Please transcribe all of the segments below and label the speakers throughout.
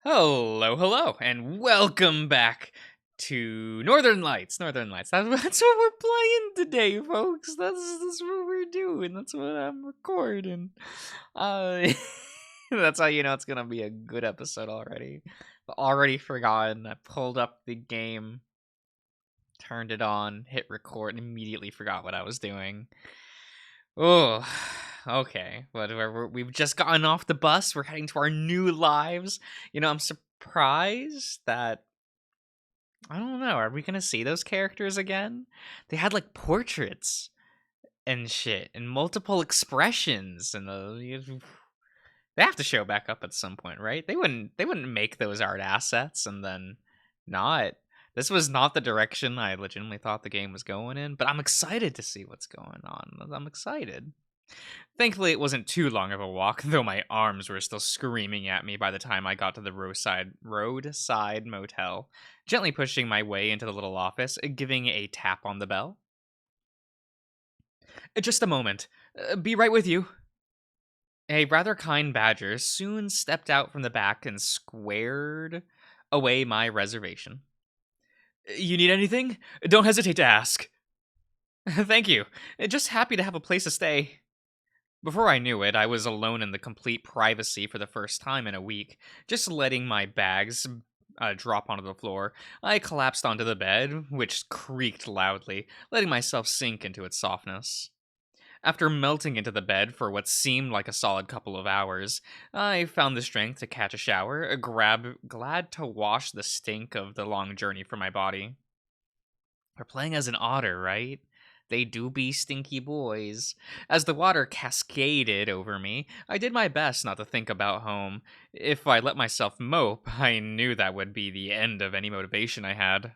Speaker 1: Hello, and welcome back to Northern Lights. Northern Lights. That's what we're playing today, folks. That's what we're doing. That's what I'm recording. Uh, that's how you know it's gonna be a good episode already. I've already forgotten. I pulled up the game, turned it on, hit record, and immediately forgot what I was doing. Oh, okay. But we've just gotten off the bus. We're heading to our new lives. I'm surprised that I don't know. Are we gonna see those characters again? They had like portraits and shit, and multiple expressions, and they have to show back up at some point, right? They wouldn't make those art assets and then not. This was not the direction I legitimately thought the game was going in, but I'm excited to see what's going on. I'm excited. Thankfully, it wasn't too long of a walk, though my arms were still screaming at me by the time I got to the roadside motel, gently pushing my way into the little office, giving a tap on the bell. Just a moment. Be right with you. A rather kind badger soon stepped out from the back and squared away my reservation. You need anything? Don't hesitate to ask. Thank you. Just happy to have a place to stay. Before I knew it, I was alone in the complete privacy for the first time in a week, just letting my bags drop onto the floor. I collapsed onto the bed, which creaked loudly, letting myself sink into its softness. After melting into the bed for what seemed like a solid couple of hours, I found the strength to catch a shower, glad to wash the stink of the long journey from my body. We're playing as an otter, right? They do be stinky boys. As the water cascaded over me, I did my best not to think about home. If I let myself mope, I knew that would be the end of any motivation I had.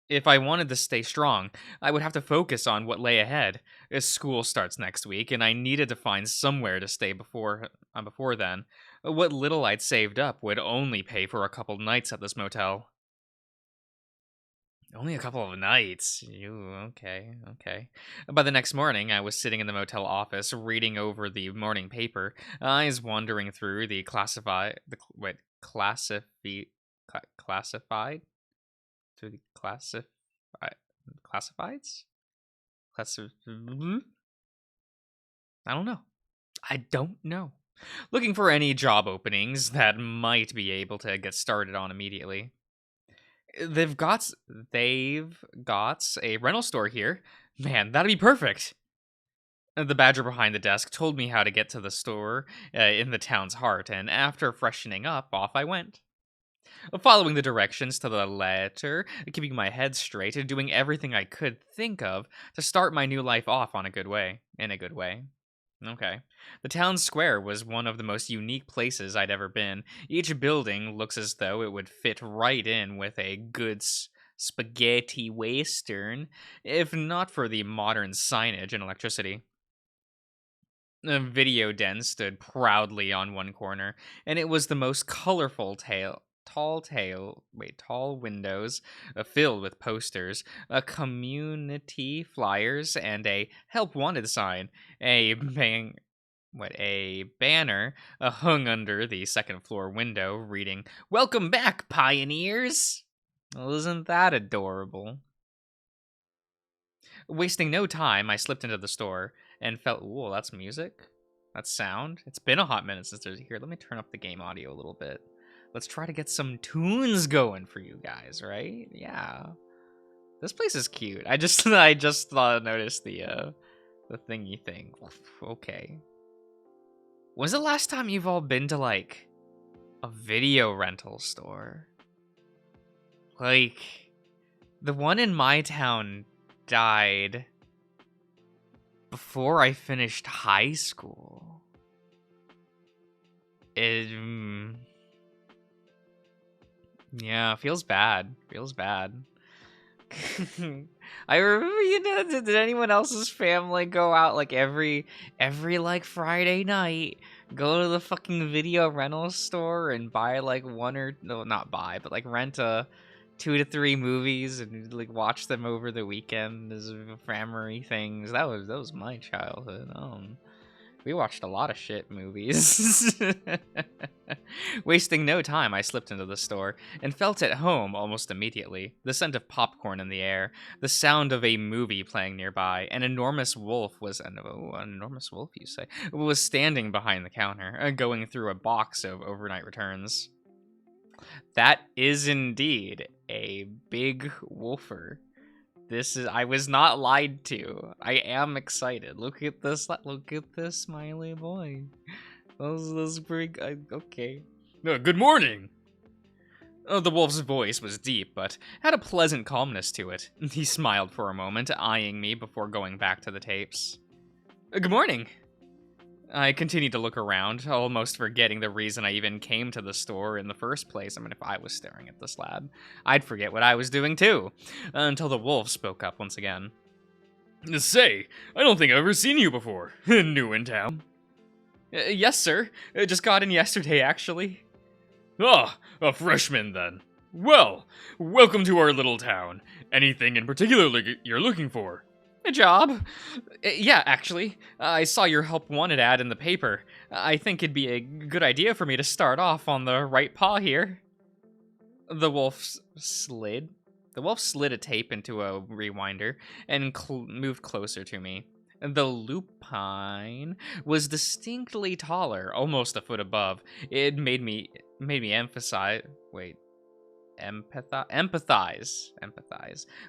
Speaker 1: If I wanted to stay strong, I would have to focus on what lay ahead. School starts next week, and I needed to find somewhere to stay before then. What little I'd saved up would only pay for a couple nights at this motel. Only a couple of nights. Okay. By the next morning, I was sitting in the motel office, reading over the morning paper, eyes wandering through the classified through the classifieds. I don't know. I don't know. Looking for any job openings that might be able to get started on immediately. They've got they've got a rental store here. Man, that'd be perfect. The badger behind the desk told me how to get to the store in the town's heart, and after freshening up, off I went. Following the directions to the letter, keeping my head straight, and doing everything I could think of to start my new life off in a good way. Okay. The town square was one of the most unique places I'd ever been. Each building looks as though it would fit right in with a good spaghetti western, if not for the modern signage and electricity. A video den stood proudly on one corner, and it was the most colorful tall windows filled with posters, community flyers, and a help wanted sign. A banner hung under the second floor window reading, "Welcome back, pioneers." Well, isn't that adorable? Wasting no time, I slipped into the store and felt, "Ooh, that's music? That's sound?" It's been a hot minute since there's here. Let me turn up the game audio a little bit. Let's try to get some tunes going for you guys, right? Yeah. This place is cute. I just noticed the thingy thing. Okay. When's the last time you've all been to like a video rental store? Like the one in my town died before I finished high school. Yeah, feels bad. Feels bad. I remember, did anyone else's family go out like every like Friday night, go to the fucking video rental store and buy like one or no, not buy, but like rent a 2 to 3 movies and like watch them over the weekend as family things. That was my childhood. We watched a lot of shit movies. Wasting no time, I slipped into the store and felt at home almost immediately. The scent of popcorn in the air, the sound of a movie playing nearby, an enormous wolf an enormous wolf, you say, was standing behind the counter, going through a box of overnight returns. That is indeed a big wolfer. I was not lied to. I am excited. Look at this smiley boy. Those pretty, okay. Good morning. The wolf's voice was deep, but had a pleasant calmness to it. He smiled for a moment, eyeing me before going back to the tapes. Good morning. I continued to look around, almost forgetting the reason I even came to the store in the first place. I mean, if I was staring at the slab, I'd forget what I was doing too, until the wolf spoke up once again. Say, I don't think I've ever seen you before. New in town? Yes, sir. I just got in yesterday, actually. Ah, a freshman then. Well, welcome to our little town. Anything in particular you're looking for? A job? Yeah, actually. I saw your help wanted ad in the paper. I think it'd be a good idea for me to start off on the right paw here. The wolf slid a tape into a rewinder and moved closer to me. The lupine was distinctly taller, almost a foot above. It made me empathize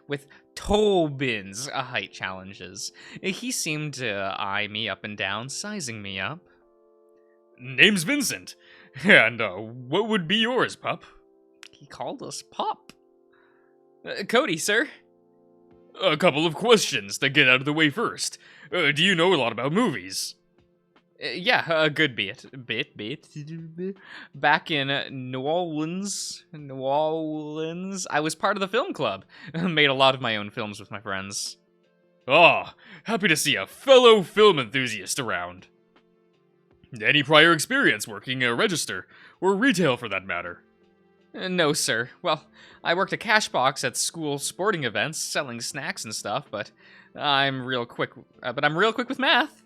Speaker 1: with Tobin's height challenges. He seemed to eye me up and down, sizing me up. Name's Vincent, and what would be yours, pup? He called us pup. Cody, sir. A couple of questions to get out of the way first. Do you know a lot about movies? Yeah, a good bit. Back in New Orleans, I was part of the film club. Made a lot of my own films with my friends. Ah, happy to see a fellow film enthusiast around. Any prior experience working a register, or retail for that matter? No, sir. Well, I worked a cash box at school sporting events, selling snacks and stuff, but I'm real quick with math.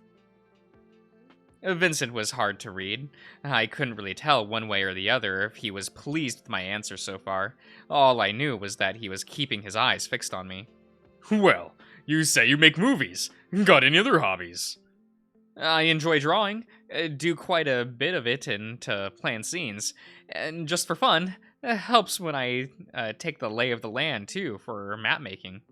Speaker 1: Vincent was hard to read. I couldn't really tell one way or the other if he was pleased with my answer so far. All I knew was that he was keeping his eyes fixed on me. Well, you say you make movies. Got any other hobbies? I enjoy drawing, do quite a bit of it to plan scenes, and just for fun, helps when I take the lay of the land too for map making.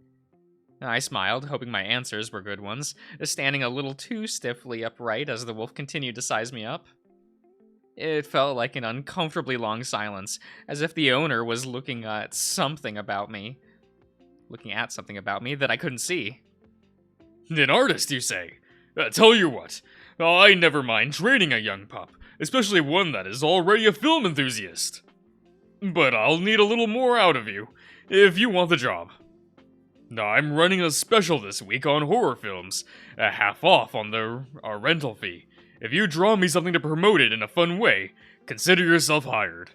Speaker 1: I smiled, hoping my answers were good ones, standing a little too stiffly upright as the wolf continued to size me up. It felt like an uncomfortably long silence, as if the owner was looking at something about me that I couldn't see. An artist, you say? Tell you what, I never mind training a young pup, especially one that is already a film enthusiast. But I'll need a little more out of you, if you want the job. I'm running a special this week on horror films, half off on our rental fee. If you draw me something to promote it in a fun way, consider yourself hired.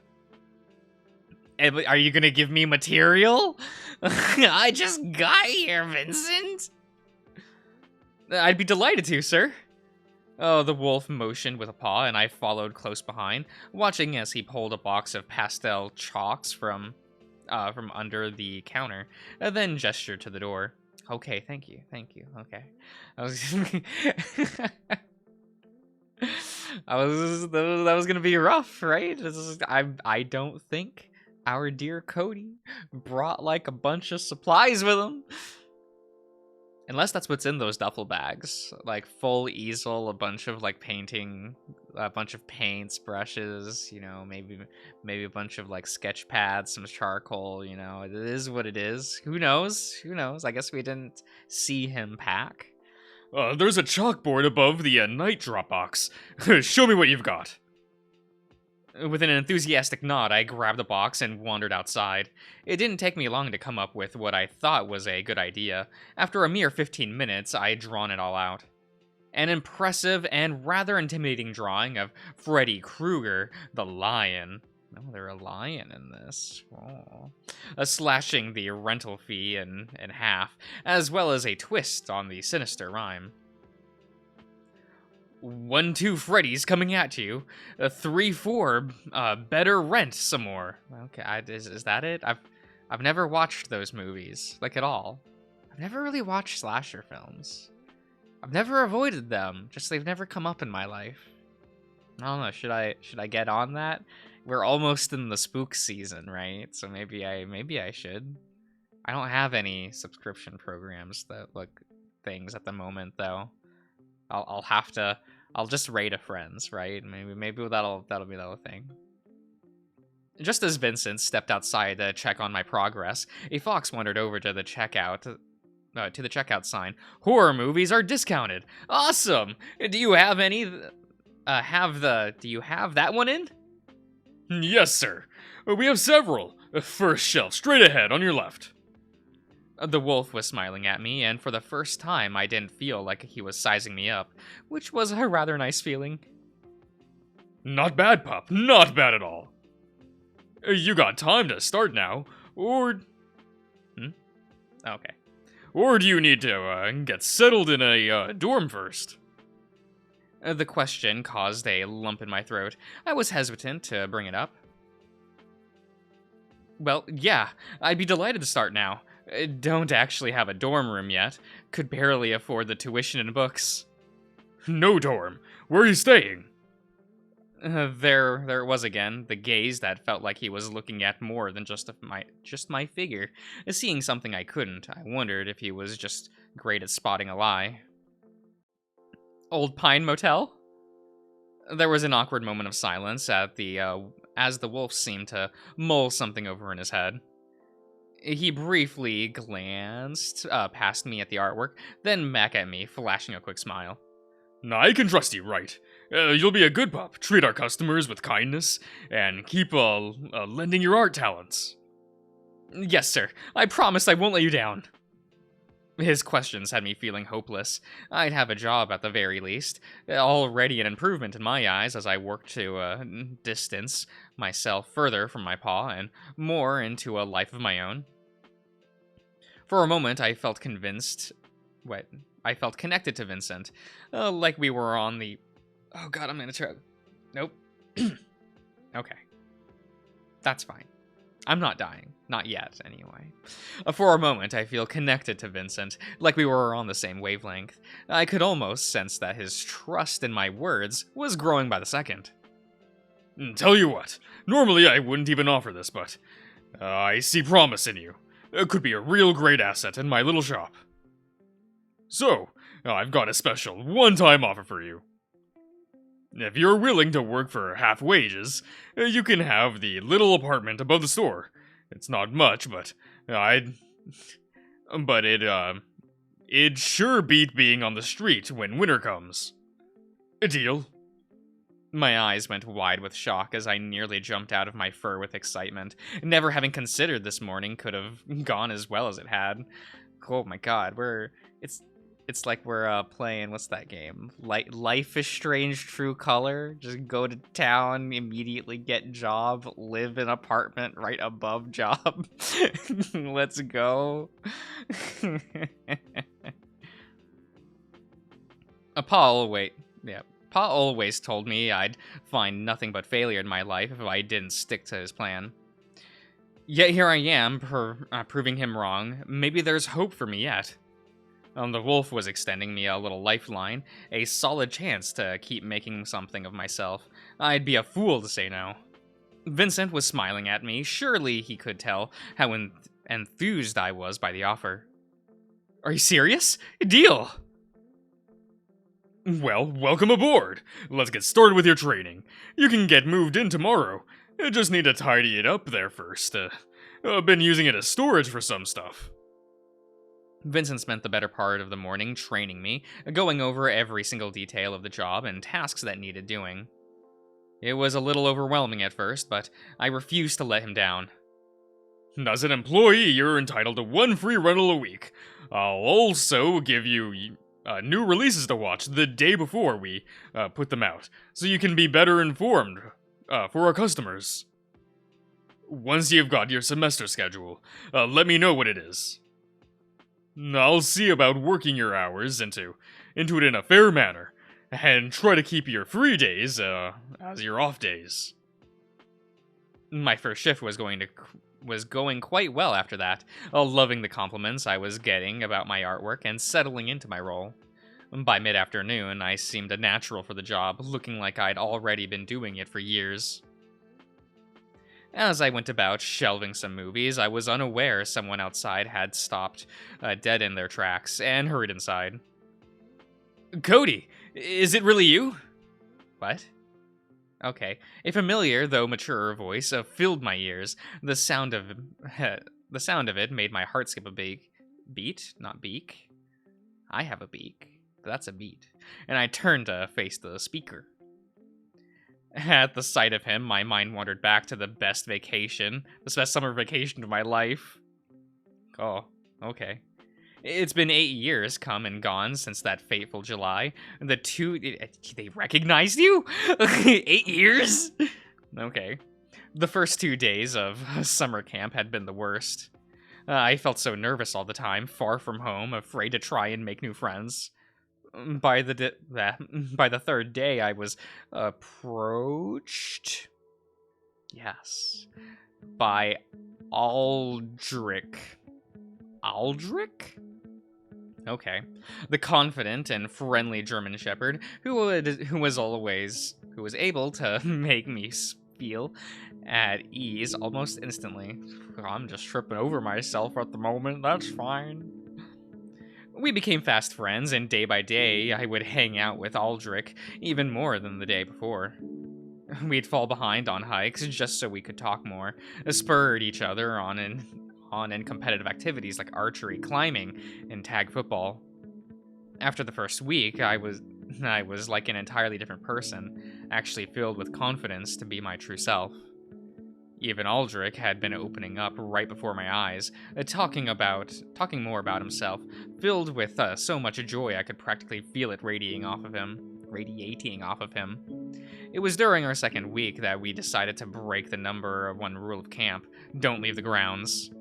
Speaker 1: Are you gonna give me material? I just got here, Vincent. I'd be delighted to, sir. Oh, the wolf motioned with a paw, and I followed close behind, watching as he pulled a box of pastel chalks from under the counter, and then gestured to the door. Okay, thank you. Okay. That was gonna be rough, right? I don't think our dear Cody brought like a bunch of supplies with him. Unless that's what's in those duffel bags. Like full easel, a bunch of like painting, a bunch of paints, brushes, maybe a bunch of like sketch pads, some charcoal, it is what it is. Who knows? I guess we didn't see him pack. There's a chalkboard above the night drop box. Show me what you've got. With an enthusiastic nod, I grabbed the box and wandered outside. It didn't take me long to come up with what I thought was a good idea. After a mere 15 minutes, I had drawn it all out. An impressive and rather intimidating drawing of Freddy Krueger, the lion. Oh, they're a lion in this. Oh. Slashing the rental fee in half, as well as a twist on the sinister rhyme. 1-2 Freddy's coming at you. 3-4 better rent some more. Okay, is that it? I've never watched those movies like at all. I've never really watched slasher films. I've never avoided them. Just they've never come up in my life. I don't know. Should I get on that? We're almost in the spook season, right? So maybe I should. I don't have any subscription programs that look things at the moment though. I'll have to. I'll just raid a friends, right? Maybe that'll be the whole thing. Just as Vincent stepped outside to check on my progress, a fox wandered over to the checkout sign. Horror movies are discounted. Awesome. Do you have any? Do you have that one in?
Speaker 2: Yes, sir. We have several. First shelf, straight ahead on your left.
Speaker 1: The wolf was smiling at me, and for the first time, I didn't feel like he was sizing me up, which was a rather nice feeling.
Speaker 2: Not bad, pup. Not bad at all. You got time to start now, or...
Speaker 1: Okay.
Speaker 2: Or do you need to get settled in a dorm first?
Speaker 1: The question caused a lump in my throat. I was hesitant to bring it up. Well, yeah, I'd be delighted to start now. Don't actually have a dorm room yet. Could barely afford the tuition and books.
Speaker 2: No dorm. Where are you staying?
Speaker 1: There it was again, the gaze that felt like he was looking at more than just my figure. Seeing something I couldn't, I wondered if he was just great at spotting a lie. Old Pine Motel? There was an awkward moment of silence as the wolf seemed to mull something over in his head. He briefly glanced past me at the artwork, then back at me, flashing a quick smile.
Speaker 2: I can trust you, right? You'll be a good pup, treat our customers with kindness, and keep lending your art talents.
Speaker 1: Yes, sir. I promise I won't let you down. His questions had me feeling hopeless. I'd have a job at the very least. Already an improvement in my eyes as I worked to distance myself further from my paw and more into a life of my own. For a moment, I felt convinced... I felt connected to Vincent. Like we were on the... Oh god, I'm gonna try... Nope. Okay. That's fine. I'm not dying. Not yet, anyway. For a moment, I feel connected to Vincent, like we were on the same wavelength. I could almost sense that his trust in my words was growing by the second.
Speaker 2: Tell you what, normally I wouldn't even offer this, but I see promise in you. It could be a real great asset in my little shop. So, I've got a special one-time offer for you. If you're willing to work for half wages, you can have the little apartment above the store. It's not much, but it'd sure beat being on the street when winter comes. A deal?
Speaker 1: My eyes went wide with shock as I nearly jumped out of my fur with excitement. Never having considered this morning could have gone as well as it had. Oh my god, it's like we're playing, what's that game? Life is Strange True Color. Just go to town, immediately get job, live in apartment right above job. Let's go. Pa always told me I'd find nothing but failure in my life if I didn't stick to his plan. Yet here I am, proving him wrong. Maybe there's hope for me yet. The wolf was extending me a little lifeline, a solid chance to keep making something of myself. I'd be a fool to say no. Vincent was smiling at me. Surely he could tell how enthused I was by the offer. Are you serious? Deal!
Speaker 2: Well, welcome aboard. Let's get started with your training. You can get moved in tomorrow. You just need to tidy it up there first. I've been using it as storage for some stuff.
Speaker 1: Vincent spent the better part of the morning training me, going over every single detail of the job and tasks that needed doing. It was a little overwhelming at first, but I refused to let him down.
Speaker 2: As an employee, you're entitled to 1 free rental a week. I'll also give you new releases to watch the day before we put them out, so you can be better informed for our customers. Once you've got your semester schedule, let me know what it is. I'll see about working your hours into it in a fair manner. And try to keep your free days, as your off days.
Speaker 1: My first shift was going quite well after that, loving the compliments I was getting about my artwork and settling into my role. By mid-afternoon, I seemed a natural for the job, looking like I'd already been doing it for years. As I went about shelving some movies, I was unaware someone outside had stopped dead in their tracks and hurried inside. "Cody, is it really you?" "What?" Okay. A familiar, though mature voice filled my ears. The sound of it made my heart skip a beat. Beat? Not beak. I have a beak, but that's a beat. And I turned to face the speaker. At the sight of him, my mind wandered back to the best summer vacation of my life. Oh, okay. It's been 8 years come and gone since that fateful July. They recognized you? 8 years? Okay. The first 2 days of summer camp had been the worst. I felt so nervous all the time, far from home, afraid to try and make new friends. By the third day, I was approached. Yes. By Aldrich. Aldrich? Okay. The confident and friendly German Shepherd who was able to make me feel at ease almost instantly. I'm just tripping over myself at the moment, that's fine. We became fast friends, and day by day, I would hang out with Aldrich even more than the day before. We'd fall behind on hikes just so we could talk more, spurred each other on in competitive activities like archery, climbing, and tag football. After the first week, I was like an entirely different person, actually filled with confidence to be my true self. Even Aldrich had been opening up right before my eyes, talking more about himself, filled with so much joy I could practically feel it radiating off of him. It was during our second week that we decided to break the number one rule of camp: don't leave the grounds.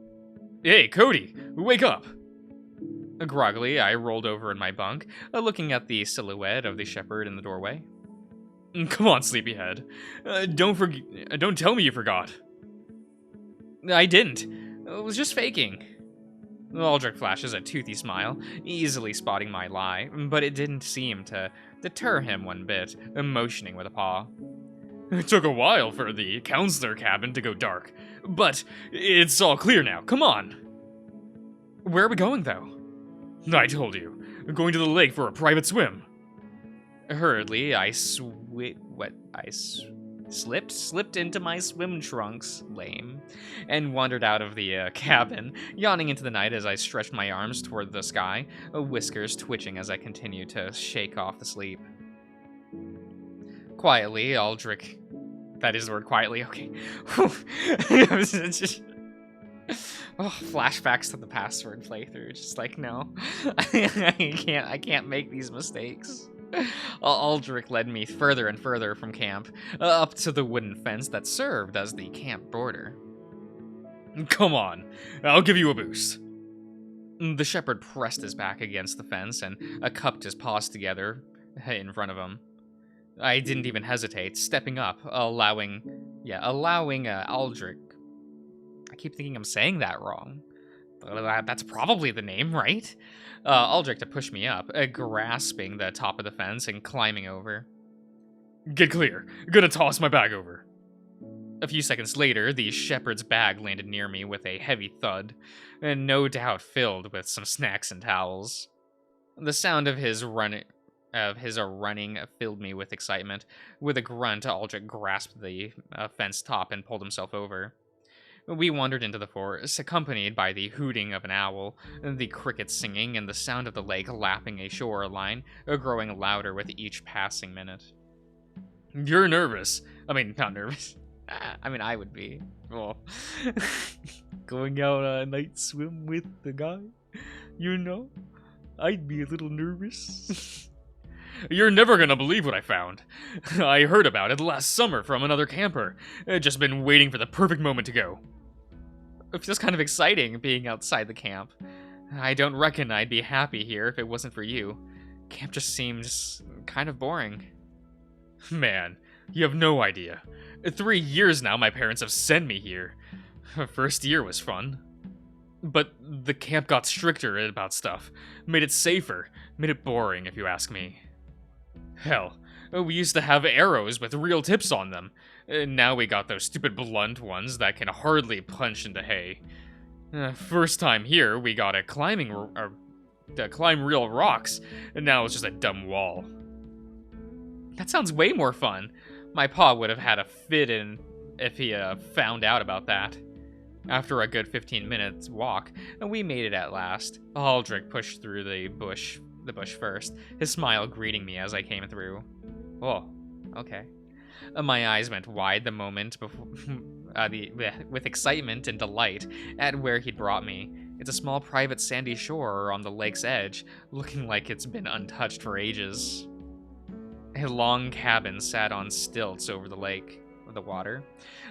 Speaker 2: "Hey, Cody, wake up!"
Speaker 1: Groggily, I rolled over in my bunk, looking at the silhouette of the shepherd in the doorway.
Speaker 2: "Come on, sleepyhead. Don't tell me you forgot."
Speaker 1: I didn't. I was just faking. Aldrich flashes a toothy smile, easily spotting my lie, but it didn't seem to deter him one bit, motioning with a paw.
Speaker 2: "It took a while for the counselor cabin to go dark, but it's all clear now. Come on."
Speaker 1: "Where are we going, though?"
Speaker 2: "I told you. Going to the lake for a private swim."
Speaker 1: Hurriedly, I slipped into my swim trunks, lame, and wandered out of the cabin, yawning into the night as I stretched my arms toward the sky, whiskers twitching as I continued to shake off the sleep. Quietly, Aldrich... That is the word, quietly, okay. Flashbacks to the password playthrough, just like, no. I can't make these mistakes. Aldrich led me further and further from camp, up to the wooden fence that served as the camp border.
Speaker 2: "Come on, I'll give you a boost."
Speaker 1: The shepherd pressed his back against the fence and cupped his paws together in front of him. I didn't even hesitate, stepping up, allowing Aldrich... I keep thinking I'm saying that wrong. That's probably the name, right? Aldrich to push me up, grasping the top of the fence and climbing over.
Speaker 2: "Get clear. Gonna toss my bag over."
Speaker 1: A few seconds later, the shepherd's bag landed near me with a heavy thud, and no doubt filled with some snacks and towels. The sound of his running filled me with excitement. With a grunt, Aldrich grasped the fence top and pulled himself over. We wandered into the forest, accompanied by the hooting of an owl, the crickets singing, and the sound of the lake lapping a shoreline, growing louder with each passing minute.
Speaker 2: "You're nervous."
Speaker 1: I mean, not nervous. I mean, I would be. Well, going out on a night swim with the guy, I'd be a little nervous.
Speaker 2: "You're never gonna believe what I found. I heard about it last summer from another camper. Just been waiting for the perfect moment to go."
Speaker 1: It feels kind of exciting being outside the camp. I don't reckon I'd be happy here if it wasn't for you. Camp just seems kind of boring.
Speaker 2: Man, you have no idea. 3 years now my parents have sent me here. First year was fun. But the camp got stricter about stuff, made it safer, made it boring if you ask me. Hell, we used to have arrows with real tips on them. Now we got those stupid blunt ones that can hardly punch into hay. First time here, we got a to climb real rocks, and now it's just a dumb wall.
Speaker 1: That sounds way more fun. My pa would have had a fit in if he found out about that. After a good 15 minutes walk, we made it at last. Aldrich pushed through the bush first, his smile greeting me as I came through. Oh, okay. My eyes went wide the moment before, with excitement and delight at where he'd brought me. It's a small private sandy shore on the lake's edge, looking like it's been untouched for ages. A long cabin sat on stilts over the lake, the water.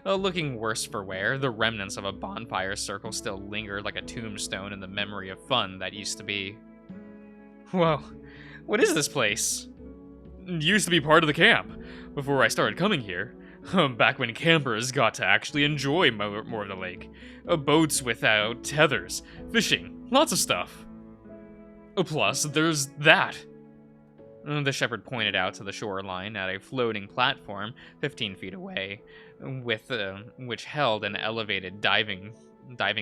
Speaker 1: Looking worse for wear, the remnants of a bonfire circle still lingered like a tombstone in the memory of fun that used to be.
Speaker 2: Whoa, what is this place? It used to be part of the camp, before I started coming here. Back when campers got to actually enjoy more of the lake. Boats without tethers, fishing, lots of stuff. Plus, there's that.
Speaker 1: The shepherd pointed out to the shoreline at a floating platform 15 feet away, which held an elevated diving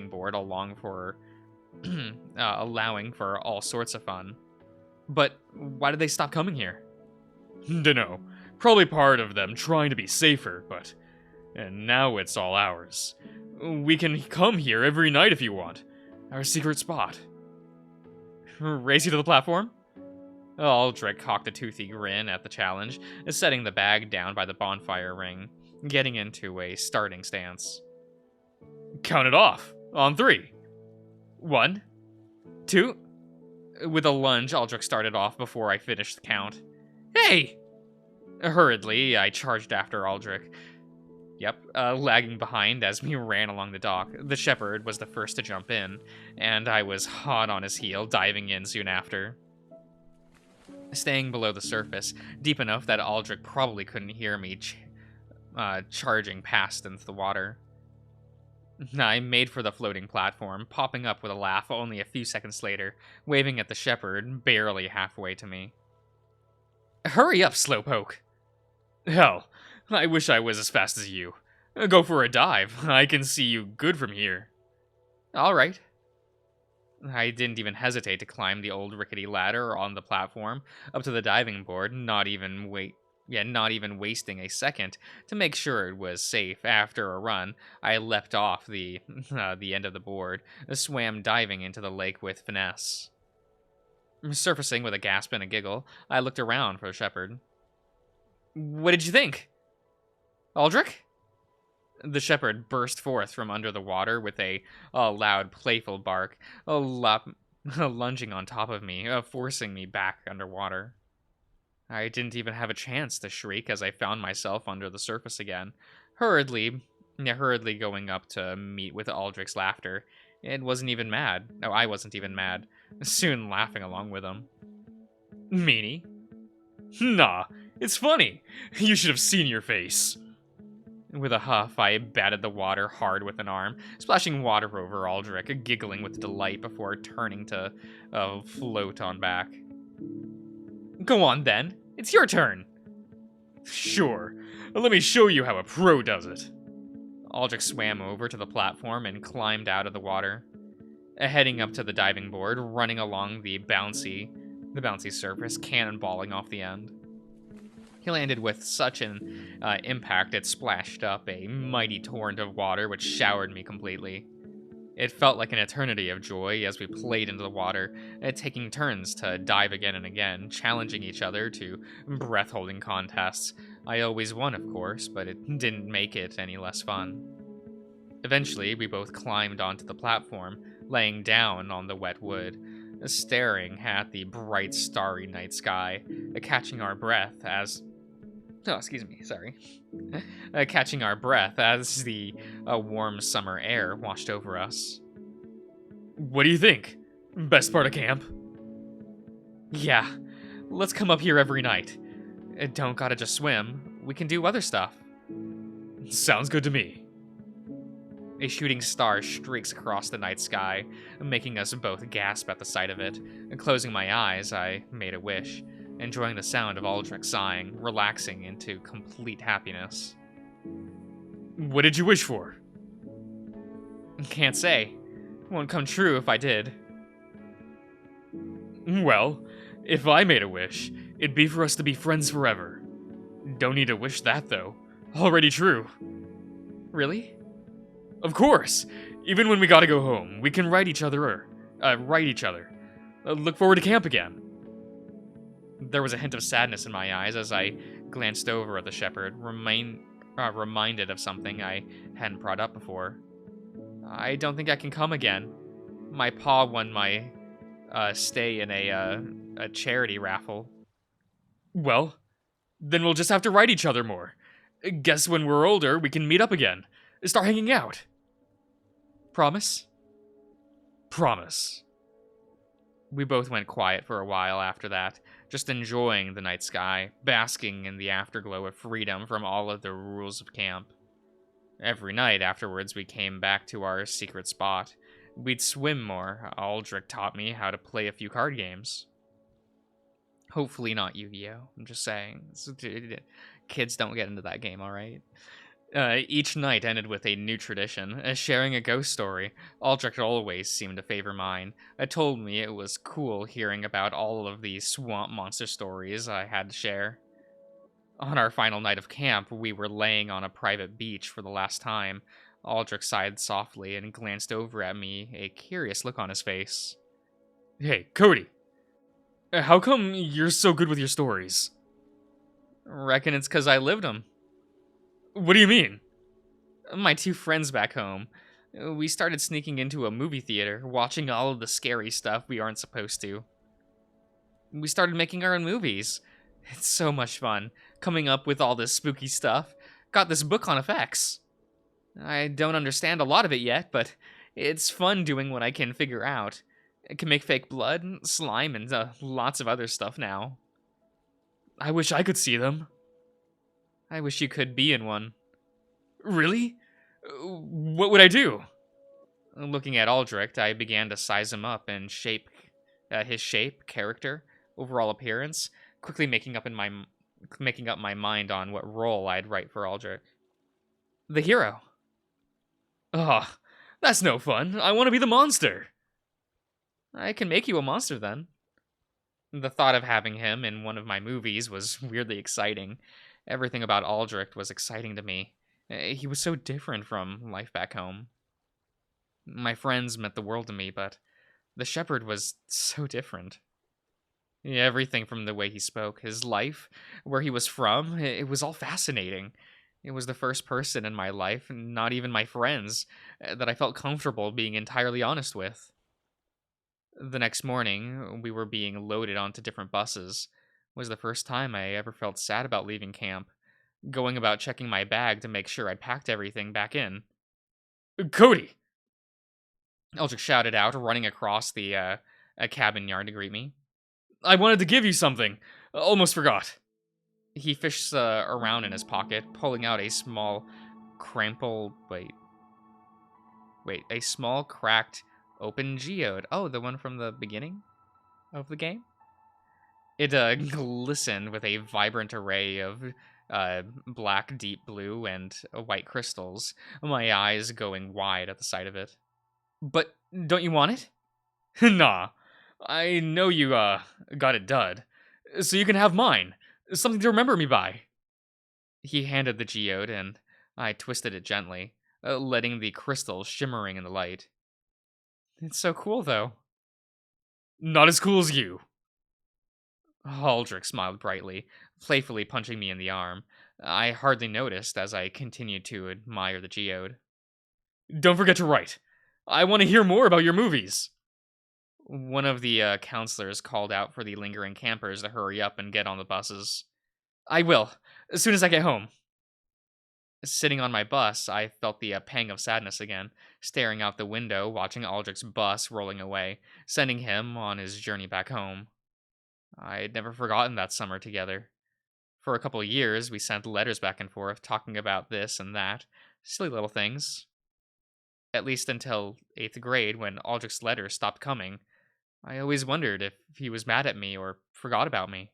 Speaker 1: board allowing for all sorts of fun. But why did they stop coming here?
Speaker 2: Dunno. Probably part of them trying to be safer, but... And now it's all ours. We can come here every night if you want. Our secret spot.
Speaker 1: Race you to the platform? Aldrich cocked a toothy grin at the challenge, setting the bag down by the bonfire ring, getting into a starting stance.
Speaker 2: Count it off. On 3.
Speaker 1: 1, 2... With a lunge, Aldrich started off before I finished the count. Hey! Hurriedly, I charged after Aldrich. Lagging behind as we ran along the dock. The shepherd was the first to jump in, and I was hot on his heel, diving in soon after. Staying below the surface, deep enough that Aldrich probably couldn't hear me charging past into the water. I made for the floating platform, popping up with a laugh only a few seconds later, waving at the shepherd barely halfway to me. Hurry up, slowpoke!
Speaker 2: Hell, I wish I was as fast as you. Go for a dive. I can see you good from here.
Speaker 1: All right. I didn't even hesitate to climb the old rickety ladder on the platform up to the diving board, not even wasting a second to make sure it was safe. After a run, I leapt off the end of the board, swam diving into the lake with finesse. Surfacing with a gasp and a giggle, I looked around for the shepherd. What did you think? Aldrich? The shepherd burst forth from under the water with a loud, playful bark, lunging on top of me, forcing me back underwater. I didn't even have a chance to shriek as I found myself under the surface again, hurriedly going up to meet with Aldrich's laughter. It wasn't even mad. No, I wasn't even mad. Soon laughing along with him.
Speaker 2: Meanie? Nah, it's funny. You should have seen your face.
Speaker 1: With a huff, I batted the water hard with an arm, splashing water over Aldrich, giggling with delight before turning to float on back. Go on, then. It's your turn.
Speaker 2: Sure. Let me show you how a pro does it.
Speaker 1: Aldrich swam over to the platform and climbed out of the water, heading up to the diving board, running along the bouncy surface, cannonballing off the end. He landed with such an impact it splashed up a mighty torrent of water which showered me completely. It felt like an eternity of joy as we played into the water, taking turns to dive again and again, challenging each other to breath-holding contests. I always won, of course, but it didn't make it any less fun. Eventually, we both climbed onto the platform, laying down on the wet wood, staring at the bright, starry night sky, catching our breath as... Oh, excuse me, sorry. Catching our breath as the warm summer air washed over us.
Speaker 2: What do you think? Best part of camp?
Speaker 1: Yeah, Let's come up here every night. Don't gotta just swim. We can do other stuff.
Speaker 2: Sounds good to me.
Speaker 1: A shooting star streaks across the night sky, making us both gasp at the sight of it. Closing my eyes, I made a wish, enjoying the sound of Aldrich sighing, relaxing into complete happiness.
Speaker 2: What did you wish for?
Speaker 1: Can't say. Won't come true if I did.
Speaker 2: Well, if I made a wish, it'd be for us to be friends forever. Don't need to wish that, though. Already true.
Speaker 1: Really?
Speaker 2: Of course! Even when we gotta go home, we can write each other. Look forward to camp again.
Speaker 1: There was a hint of sadness in my eyes as I glanced over at the shepherd, reminded of something I hadn't brought up before. I don't think I can come again. My pa won my stay in a charity raffle.
Speaker 2: Well, then we'll just have to write each other more. Guess when we're older, we can meet up again. Start hanging out.
Speaker 1: Promise?
Speaker 2: Promise.
Speaker 1: We both went quiet for a while after that, just enjoying the night sky, basking in the afterglow of freedom from all of the rules of camp. Every night afterwards, we came back to our secret spot. We'd swim more. Aldrich taught me how to play a few card games. Hopefully not Yu-Gi-Oh! I'm just saying. Kids don't get into that game, alright? Each night ended with a new tradition, sharing a ghost story. Aldrich always seemed to favor mine. Told me it was cool hearing about all of the swamp monster stories I had to share. On our final night of camp, we were laying on a private beach for the last time. Aldrich sighed softly and glanced over at me, a curious look on his face.
Speaker 2: Hey, Cody. How come you're so good with your stories?
Speaker 1: Reckon it's 'cause I lived them.
Speaker 2: What do you mean?
Speaker 1: My two friends back home. We started sneaking into a movie theater, watching all of the scary stuff we aren't supposed to. We started making our own movies. It's so much fun, coming up with all this spooky stuff. Got this book on effects. I don't understand a lot of it yet, but it's fun doing what I can figure out. I can make fake blood, slime, and lots of other stuff now.
Speaker 2: I wish I could see them.
Speaker 1: I wish you could be in one.
Speaker 2: Really? What would I do?
Speaker 1: Looking at Aldrich, I began to size him up and his shape, character, overall appearance, quickly making up my mind on what role I'd write for Aldrich. The hero.
Speaker 2: Ugh, that's no fun. I want to be the monster.
Speaker 1: I can make you a monster then. The thought of having him in one of my movies was weirdly exciting. Everything about Aldrich was exciting to me. He was so different from life back home. My friends meant the world to me, but the shepherd was so different. Everything from the way he spoke, his life, where he was from, it was all fascinating. It was the first person in my life, not even my friends, that I felt comfortable being entirely honest with. The next morning, we were being loaded onto different buses. It was the first time I ever felt sad about leaving camp, going about checking my bag to make sure I'd packed everything back in.
Speaker 2: Cody!
Speaker 1: Eldrick shouted out, running across the a cabin yard to greet me.
Speaker 2: I wanted to give you something. Almost forgot.
Speaker 1: He fished around in his pocket, pulling out a small, a small cracked open geode. Oh, the one from the beginning of the game? It glistened with a vibrant array of black, deep blue, and white crystals, my eyes going wide at the sight of it. But don't you want it?
Speaker 2: Nah. I know you, got it dud. So you can have mine. Something to remember me by.
Speaker 1: He handed the geode, and I twisted it gently, letting the crystals shimmering in the light. It's so cool, though.
Speaker 2: Not as cool as you.
Speaker 1: Aldrich smiled brightly, playfully punching me in the arm. I hardly noticed as I continued to admire the geode.
Speaker 2: Don't forget to write. I want to hear more about your movies.
Speaker 1: One of the counselors called out for the lingering campers to hurry up and get on the buses. I will, as soon as I get home. Sitting on my bus, I felt the pang of sadness again, staring out the window, watching Aldrich's bus rolling away, sending him on his journey back home. I'd never forgotten that summer together. For a couple of years, we sent letters back and forth talking about this and that. Silly little things. At least until 8th grade when Aldrich's letters stopped coming. I always wondered if he was mad at me or forgot about me.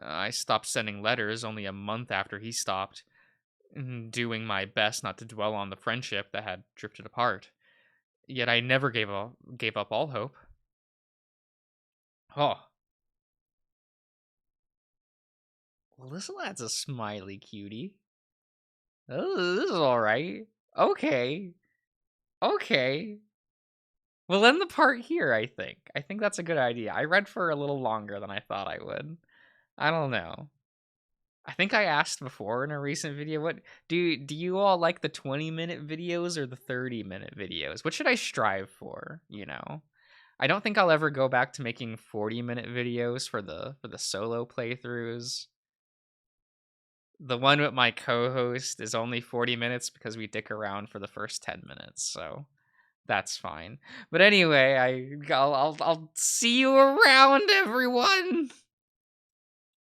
Speaker 1: I stopped sending letters only a month after he stopped, doing my best not to dwell on the friendship that had drifted apart. Yet I never gave up all hope. Oh, well, this lad's a smiley cutie. Oh, this is all right. Okay, okay. We'll end the part here. I think that's a good idea. I read for a little longer than I thought I would. I don't know. I think I asked before in a recent video, what do you all like, the 20-minute videos or the 30-minute videos? What should I strive for, you know? I don't think I'll ever go back to making 40-minute videos for the solo playthroughs. The one with my co-host is only 40 minutes because we dick around for the first 10 minutes, so that's fine. But anyway, I'll see you around, everyone.